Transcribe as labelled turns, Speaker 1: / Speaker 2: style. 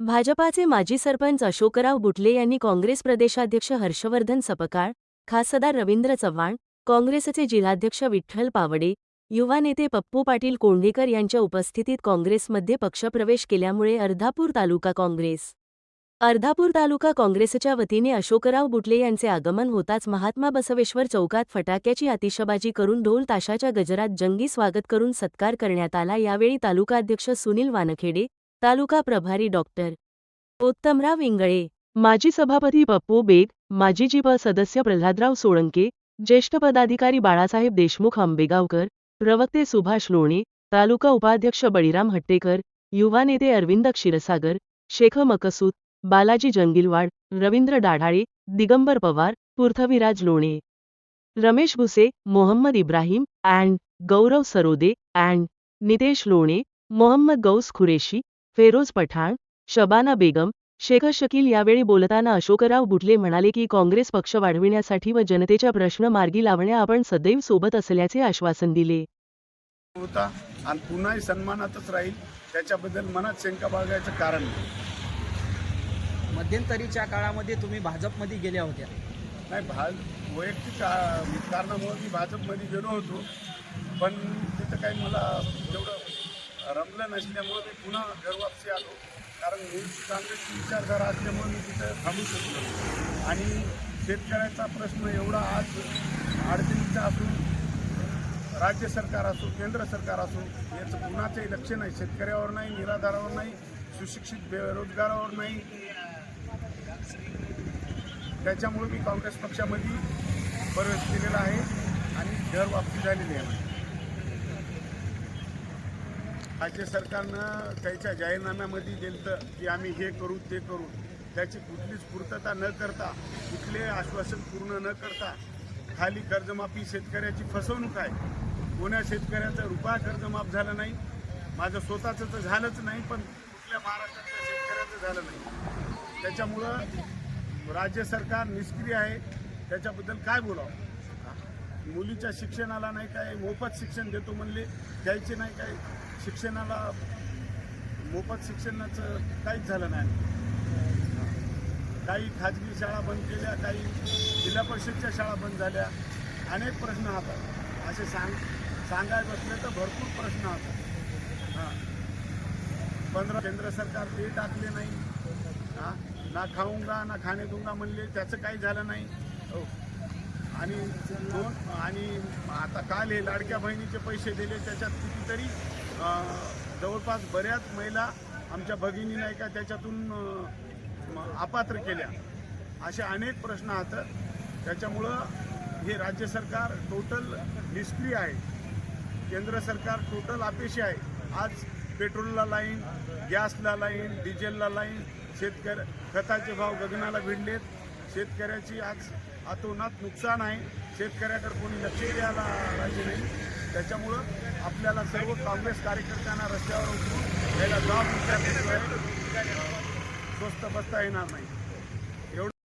Speaker 1: भाजपाचे माजी सरपंच अशोकराव बुटले यांनी काँग्रेस प्रदेशाध्यक्ष हर्षवर्धन सपकाळ, खासदार रवींद्र चव्हाण, काँग्रेसचे जिल्हाध्यक्ष विठ्ठल पावडे, युवा नेते पप्पू पाटील कोंढेकर यांच्या उपस्थितीत काँग्रेसमध्ये पक्षप्रवेश केल्यामुळे अर्धापूर तालुका काँग्रेसच्या वतीने अशोकराव बुटले यांचे आगमन होताच महात्मा बसवेश्वर चौकात फटाक्याची आतिषबाजी करून ढोल ताशाच्या गजरात जंगी स्वागत करून सत्कार करण्यात आला। यावेळी तालुकाध्यक्ष सुनील वानखेडे, तालुका प्रभारी डॉक्टर उत्तमराव इंगळे, माजी सभापती पप्पू बेग, माजी जिप सदस्य प्रल्हादराव सोळंके, ज्येष्ठ पदाधिकारी बाळासाहेब देशमुख आंबेगावकर, प्रवक्ते सुभाष लोणे, तालुका उपाध्यक्ष बळीराम हट्टेकर, युवा नेते अरविंद क्षीरसागर, शेख मकसूद, बालाजी जंगिलवाड, रवींद्र डाढाळे, दिगंबर पवार, पृथ्वीराज लोणे, रमेश भुसे, मोहम्मद इब्राहिम अँड गौरव सरोदे अँड नितेश लोणे, मोहम्मद गौस खुरेशी, फेरोज पठाण, शबाना बेगम, शेख शकील यावेळी बोलताना अशोकराव बुटले म्हणाले की काँग्रेस पक्ष वाढविण्यासाठी व जनतेच्या प्रश्न मार्गी लावण्या आपण सदैव सोबत असल्याचे आश्वासन दिले
Speaker 2: होता आणि पुन्हाही सन्मानातच राहील। त्याच्याबद्दल मनात शंका बाळगायचं कारण नाही।
Speaker 3: मध्यंतरीच्या काळामध्ये तुम्ही भाजपमध्ये गेल्या होत्या?
Speaker 2: नाही, वैयक्तिक कारणामुळे मी भाजपमध्ये गेलो होतो, पण तिथं काही मला तेवढं रमलं नसल्यामुळे मी पुन्हा घरवापसी आलो। कारण मूळची काँग्रेसची विचारधारा असल्यामुळे मी तिथं थांबू शकलो आणि शेतकऱ्याचा प्रश्न एवढा आज अडचणीचा असून राज्य सरकार असो केंद्र सरकार असो याचं कुणाचंही लक्ष नाही। शेतकऱ्यावर नाही, निराधारावर नाही, सुशिक्षित बेरोजगारावर नाही। त्याच्यामुळे मी काँग्रेस पक्षामध्ये प्रवेश केलेला आहे आणि घरवापसी झालेली आहे। राज्य सरकारनं त्याच्या जाहीरनाम्यामध्ये दिलं की आम्ही हे करू ते करू, त्याची कुठलीच पूर्तता न करता, कुठले आश्वासन पूर्ण न करता खाली कर्जमाफी शेतकऱ्याची फसवणूक आहे। कोण्या शेतकऱ्याचं रुपया कर्जमाफ झालं नाही, माझं स्वतःचं तर झालंच नाही, पण कुठल्या महाराष्ट्रातल्या शेतकऱ्याचं झालं नाही। त्याच्यामुळं राज्य सरकार निष्क्रिय आहे। त्याच्याबद्दल काय बोलावं? मुलीच्या शिक्षणाला नाही काय मोफत शिक्षण देतो म्हणले, द्यायचे नाही काय शिक्षणाला, मोफत शिक्षणाचं काहीच झालं नाही। काही खाजगी शाळा बंद केल्या, काही जिल्हा परिषदच्या शाळा बंद झाल्या, अनेक प्रश्न हातात असे सांगायला बसले तर भरपूर प्रश्न हातात। हां, 15 केंद्र सरकार ते टाकले नाही। हां, ना खाऊंगा ना खाणे दूंगा म्हणले, त्याचं काही झालं नाही। हो, आणि आता काल हे लाडक्या बहिणीचे पैसे दिले, त्याच्यात कितीतरी जवळपास बऱ्याच महिला आमच्या भगिनी नाही का त्याच्यातून अपात्र केल्या। असे अनेक प्रश्न आहेत। त्याच्यामुळं हे राज्य सरकार टोटल निष्क्रिय आहे, केंद्र सरकार टोटल अपयशी आहे। आज पेट्रोलला लाईन, गॅसला लाईन, डिझेलला लाईन, खताचे भाव गगनाला भिडलेत। शेतकऱ्याची आज अतोनात नुकसान आहे, शेतकऱ्याकडे कोणी लक्ष द्यायला राजी नाही। त्याच्यामुळं आपल्याला सर्व काँग्रेस कार्यकर्त्यांना रस्त्यावर उतरून याला जबाब विचारण्याशिवाय स्वस्थ बसता येणार नाही।